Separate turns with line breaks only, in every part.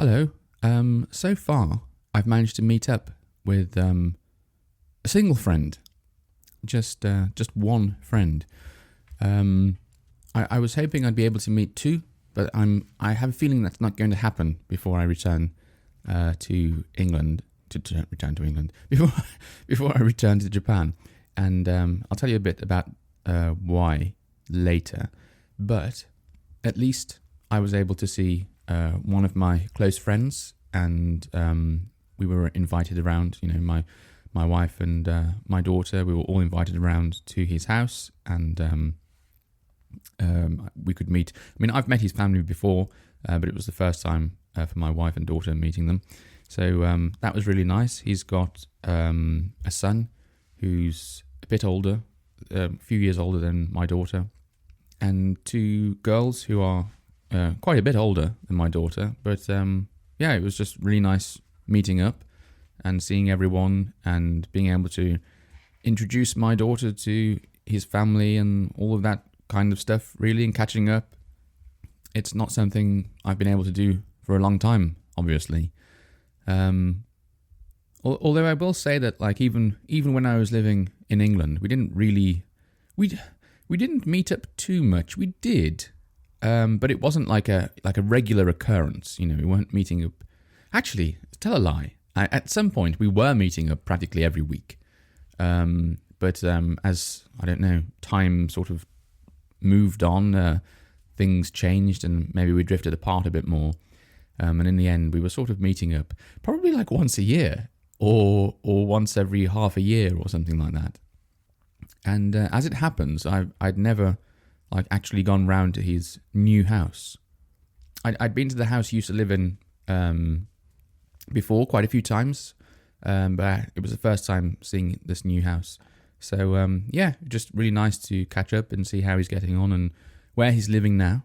Hello. So far, I've managed to meet up with a single friend, just one friend. I was hoping I'd be able to meet two, but I have a feeling that's not going to happen before I return to England. To return to England before I return to Japan, and I'll tell you a bit about why later. But at least I was able to see one of my close friends, and we were invited around. You know, my wife and my daughter. We were all invited around to his house, and we could meet. I mean, I've met his family before, but it was the first time for my wife and daughter meeting them. So that was really nice. He's got a son who's a bit older, a few years older than my daughter, and two girls who are quite a bit older than my daughter. But yeah, it was just really nice meeting up and seeing everyone and being able to introduce my daughter to his family and all of that kind of stuff, really, and catching up. It's not something I've been able to do for a long time, obviously. Although I will say that, like, even when I was living in England, we didn't meet up too much. We did, but it wasn't like a regular occurrence. You know, we weren't meeting up. Actually, tell a lie. At some point, we were meeting up practically every week. But as I don't know, time sort of moved on, things changed, and maybe we drifted apart a bit more. And in the end, we were sort of meeting up probably like once a year or once every half a year or something like that. And as it happens, I'd never like actually gone round to his new house. I'd been to the house he used to live in before quite a few times, but it was the first time seeing this new house. So yeah, just really nice to catch up and see how he's getting on and where he's living now.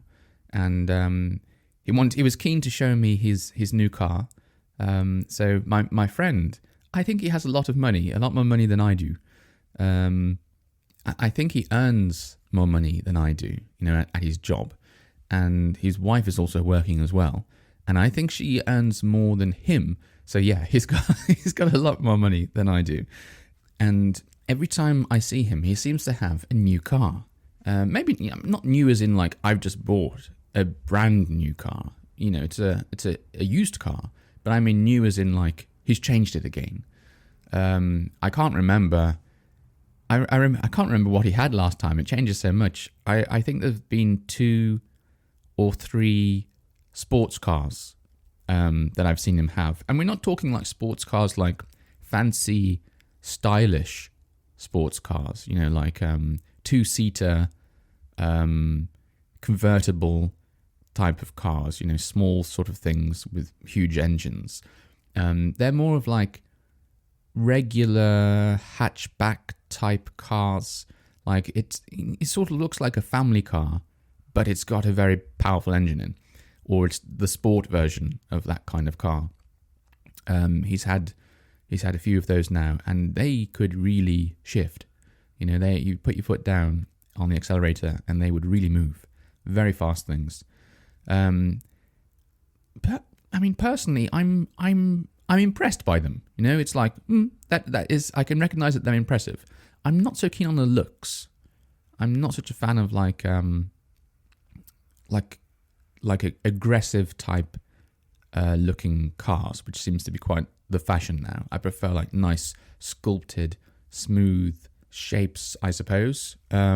And he was keen to show me his new car. So my friend, I think he has a lot of money, a lot more money than I do. I think he earns more money than I do, you know, at his job. And his wife is also working as well. And I think she earns more than him. So yeah, he's got a lot more money than I do. And every time I see him, he seems to have a new car. Maybe not new as in like I've just bought a brand new car. You know, it's a used car. But I mean new as in like he's changed it again. I can't remember. I can't remember what he had last time. It changes so much. I think there's been 2 or 3 sports cars that I've seen him have. And we're not talking like sports cars like fancy, stylish sports cars. You know, like 2-seater, convertible type of cars. You know, small sort of things with huge engines. They're more of like regular hatchback type cars. Like it sort of looks like a family car, but it's got a very powerful engine in, or it's the sport version of that kind of car. He's had a few of those now, and they could really shift. You know, you put your foot down on the accelerator, and they would really move. Very fast things. But I mean, personally, I'm impressed by them. You know, it's like that is, I can recognize that they're impressive. I'm not so keen on the looks. I'm not such a fan of like aggressive type looking cars, which seems to be quite the fashion now. I prefer like nice sculpted, smooth shapes, I suppose. I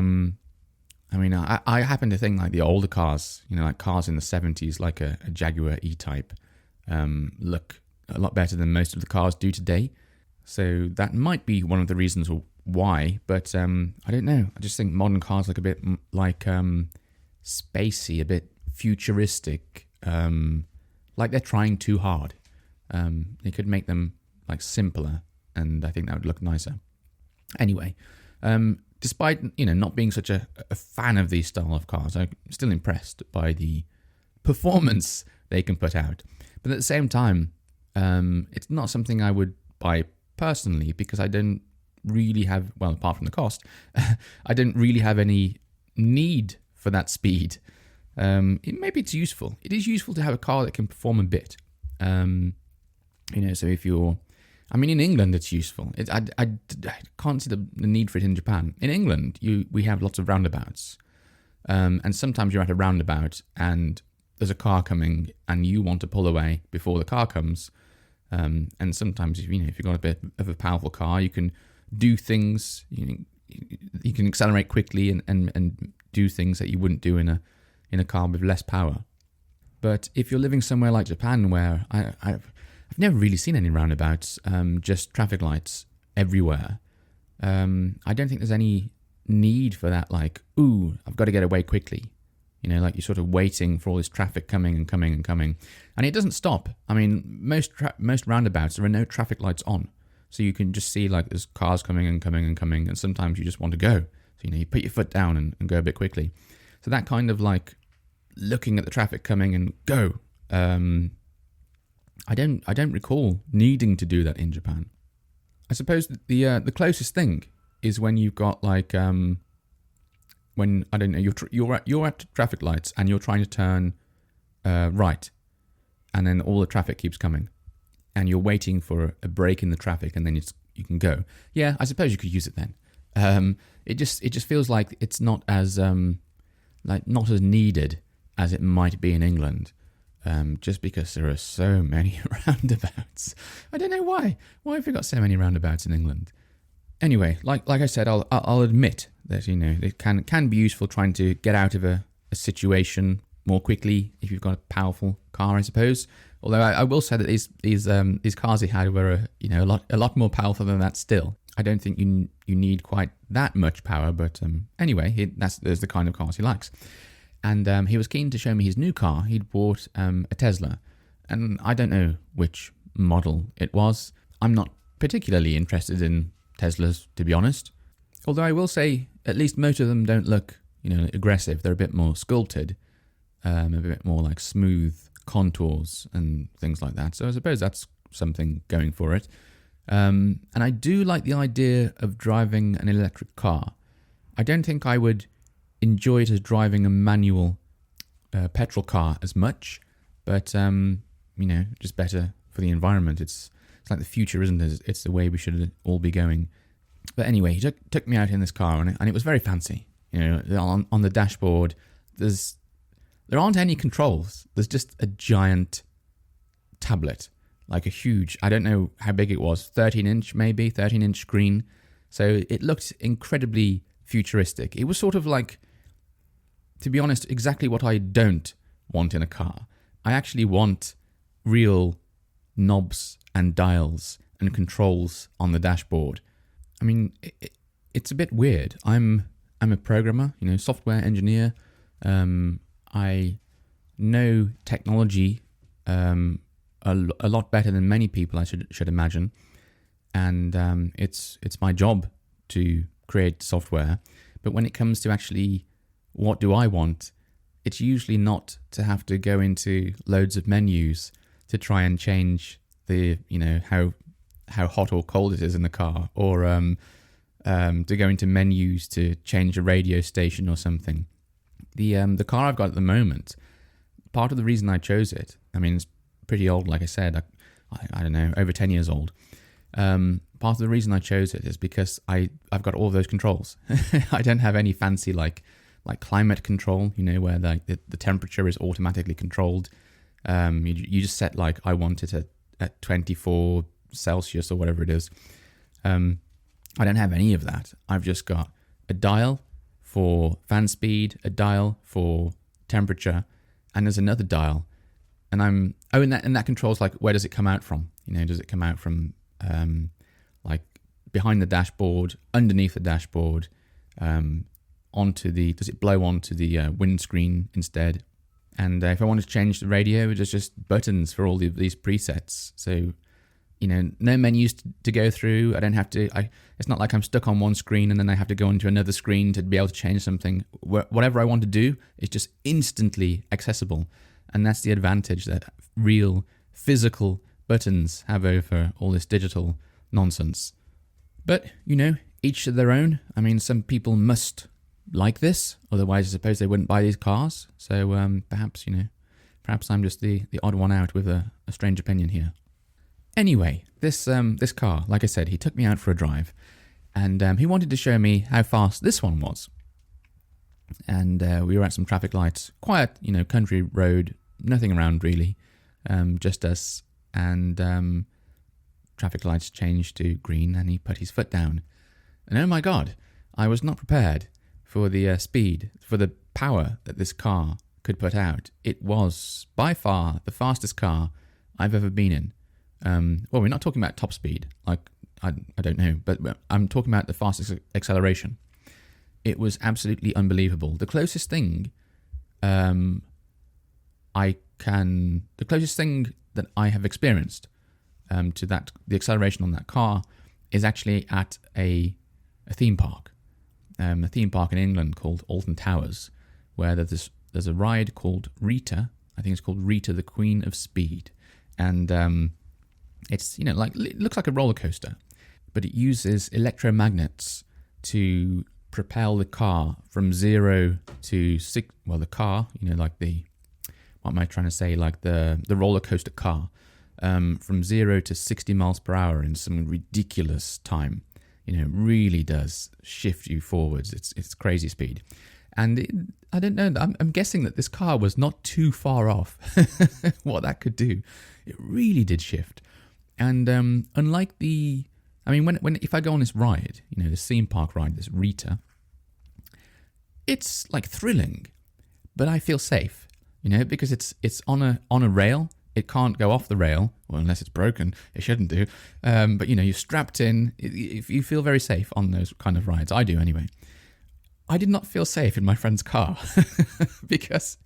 mean, I happen to think like the older cars, you know, like cars in the 70s, like a Jaguar E-Type, look a lot better than most of the cars do today. So that might be one of the reasons why, but I don't know. I just think modern cars look a bit like spacey, a bit futuristic, like they're trying too hard. They could make them like simpler, and I think that would look nicer. Anyway, despite, you know, not being such a fan of these style of cars, I'm still impressed by the performance they can put out. But at the same time, it's not something I would buy personally, because I don't really have, well, apart from the cost, I don't really have any need for that speed. Maybe it's useful. It is useful to have a car that can perform a bit. So if you're, I mean, in England it's useful. I can't see the need for it in Japan. In England, we have lots of roundabouts, and sometimes you're at a roundabout and there's a car coming and you want to pull away before the car comes. And sometimes, if you've got a bit of a powerful car, you can do things. You can accelerate quickly and do things that you wouldn't do in a car with less power. But if you're living somewhere like Japan, where I've never really seen any roundabouts, just traffic lights everywhere. I don't think there's any need for that. Like, ooh, I've got to get away quickly. Like you're sort of waiting for all this traffic coming and coming and coming. And it doesn't stop. I mean, most roundabouts, there are no traffic lights on. So you can just see like there's cars coming and coming and coming. And sometimes you just want to go. So, you put your foot down and go a bit quickly. So that kind of like looking at the traffic coming and go. I don't recall needing to do that in Japan. I suppose the closest thing is when you've got like... when, I don't know, you're at traffic lights and you're trying to turn right, and then all the traffic keeps coming, and you're waiting for a break in the traffic, and then you can go. Yeah, I suppose you could use it then. It just feels like it's not as not as needed as it might be in England, just because there are so many roundabouts. I don't know why. Why have we got so many roundabouts in England? Anyway, like I said, I'll admit that it can be useful trying to get out of a situation more quickly if you've got a powerful car, I suppose. Although I will say that these cars he had were a lot more powerful than that. Still, I don't think you need quite that much power. But anyway, there's the kind of cars he likes, and he was keen to show me his new car. He'd bought a Tesla, and I don't know which model it was. I'm not particularly interested in Teslas, to be honest. Although I will say, at least most of them don't look, aggressive. They're a bit more sculpted, a bit more like smooth contours and things like that. So I suppose that's something going for it. And I do like the idea of driving an electric car. I don't think I would enjoy it as driving a manual petrol car as much, but just better for the environment. It's like the future, isn't it? It's the way we should all be going. But anyway, he took me out in this car, and it was very fancy. On the dashboard, there aren't any controls. There's just a giant tablet, like a huge, I don't know how big it was, 13-inch screen. So it looked incredibly futuristic. It was sort of like, to be honest, exactly what I don't want in a car. I actually want real knobs and dials and controls on the dashboard. I mean, it's a bit weird. I'm a programmer, software engineer. I know technology a lot better than many people, I should imagine, and it's my job to create software. But when it comes to actually what do I want, it's usually not to have to go into loads of menus to try and change the how hot or cold it is in the car, or to go into menus to change a radio station or something. The car I've got at the moment, part of the reason I chose it, I mean, it's pretty old, like I said, I don't know, over 10 years old. Part of the reason I chose it is because I've got all those controls. I don't have any fancy like climate control, where the temperature is automatically controlled. You just set like I want it at 24 Celsius or whatever it is. I don't have any of that. I've just got a dial for fan speed, a dial for temperature, and there's another dial. And and that controls like where does it come out from? Does it come out from like behind the dashboard, underneath the dashboard, does it blow onto the windscreen instead? And if I want to change the radio, there's just buttons for all these presets. So, no menus to go through. I don't have to, it's not like I'm stuck on one screen and then I have to go into another screen to be able to change something. Whatever I want to do is just instantly accessible. And that's the advantage that real physical buttons have over all this digital nonsense. But, each to their own. I mean, some people must like this, otherwise I suppose they wouldn't buy these cars. So perhaps Perhaps I'm just the odd one out with a strange opinion here. Anyway, this car, like I said, he took me out for a drive, and he wanted to show me how fast this one was. And we were at some traffic lights, quiet, country road, nothing around really, just us. And traffic lights changed to green, and he put his foot down. And oh my God, I was not prepared for the speed, for the power that this car could put out. It was by far the fastest car I've ever been in. Well, we're not talking about top speed, like I don't know, but I'm talking about the fastest acceleration. It was absolutely unbelievable. The closest thing that I have experienced to that, the acceleration on that car, is actually at a theme park. A theme park in England called Alton Towers, where there's a ride called Rita. I think it's called Rita, the Queen of Speed, and it's it looks like a roller coaster, but it uses electromagnets to propel the car from 0 to 6. Well, the car, like the, what am I trying to say? Like the roller coaster car, from 0 to 60 miles per hour in some ridiculous time. It really does shift you forwards. It's crazy speed. And I don't know, I'm guessing that this car was not too far off what that could do. It really did shift. And unlike if I go on this ride, this theme park ride, this Rita, it's like thrilling, but I feel safe, because it's on a rail. It can't go off the rail, well, unless it's broken. It shouldn't do. But you're strapped in. If you feel very safe on those kind of rides, I do anyway. I did not feel safe in my friend's car because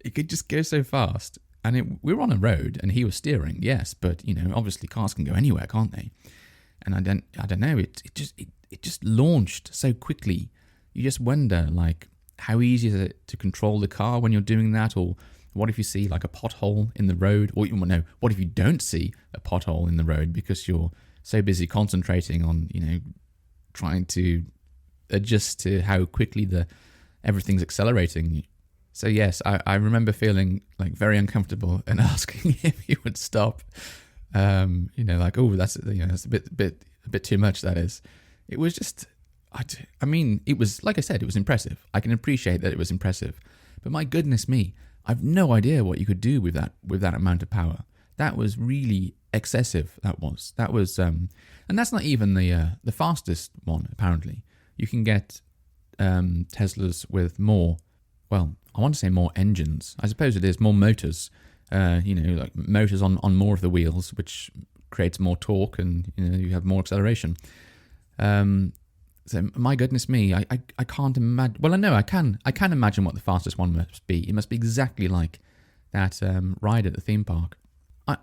it could just go so fast. And we were on a road, and he was steering, yes, but obviously cars can go anywhere, can't they? And I don't know. It just launched so quickly. You just wonder, like, how easy is it to control the car when you're doing that? Or what if you see like a pothole in the road? Or no, what if you don't see a pothole in the road because you're so busy concentrating on trying to adjust to how quickly everything's accelerating. So yes, I remember feeling like very uncomfortable and asking if he would stop. Like, oh, that's a bit too much. That is. It was just, it was, like I said, it was impressive. I can appreciate that it was impressive, but my goodness me, I've no idea what you could do with that amount of power. That was really excessive. That was, and that's not even the fastest one. Apparently, you can get Teslas with more. Well, I want to say more engines. I suppose it is more motors. Like motors on more of the wheels, which creates more torque, and you have more acceleration. So my goodness me, I can't imagine. Well, I know I can imagine what the fastest one must be. It must be exactly like that ride at the theme park.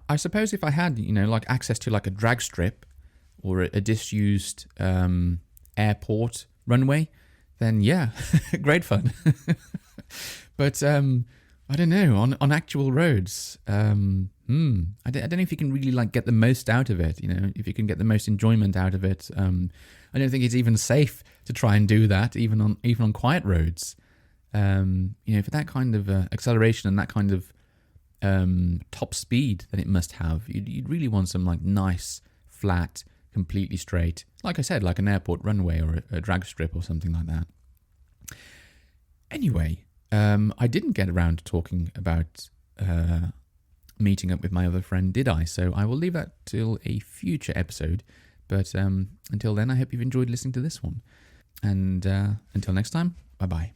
I suppose if I had like access to like a drag strip or a disused airport runway, then yeah, great fun. But I don't know, on actual roads, I don't know if you can really like get the most out of it. If you can get the most enjoyment out of it. I don't think it's even safe to try and do that, even on quiet roads. For that kind of acceleration and that kind of top speed that it must have, you'd really want some like nice, flat, completely straight, like I said, like an airport runway or a drag strip or something like that. Anyway, I didn't get around to talking about meeting up with my other friend, did I? So I will leave that till a future episode. But until then, I hope you've enjoyed listening to this one. And until next time, bye-bye.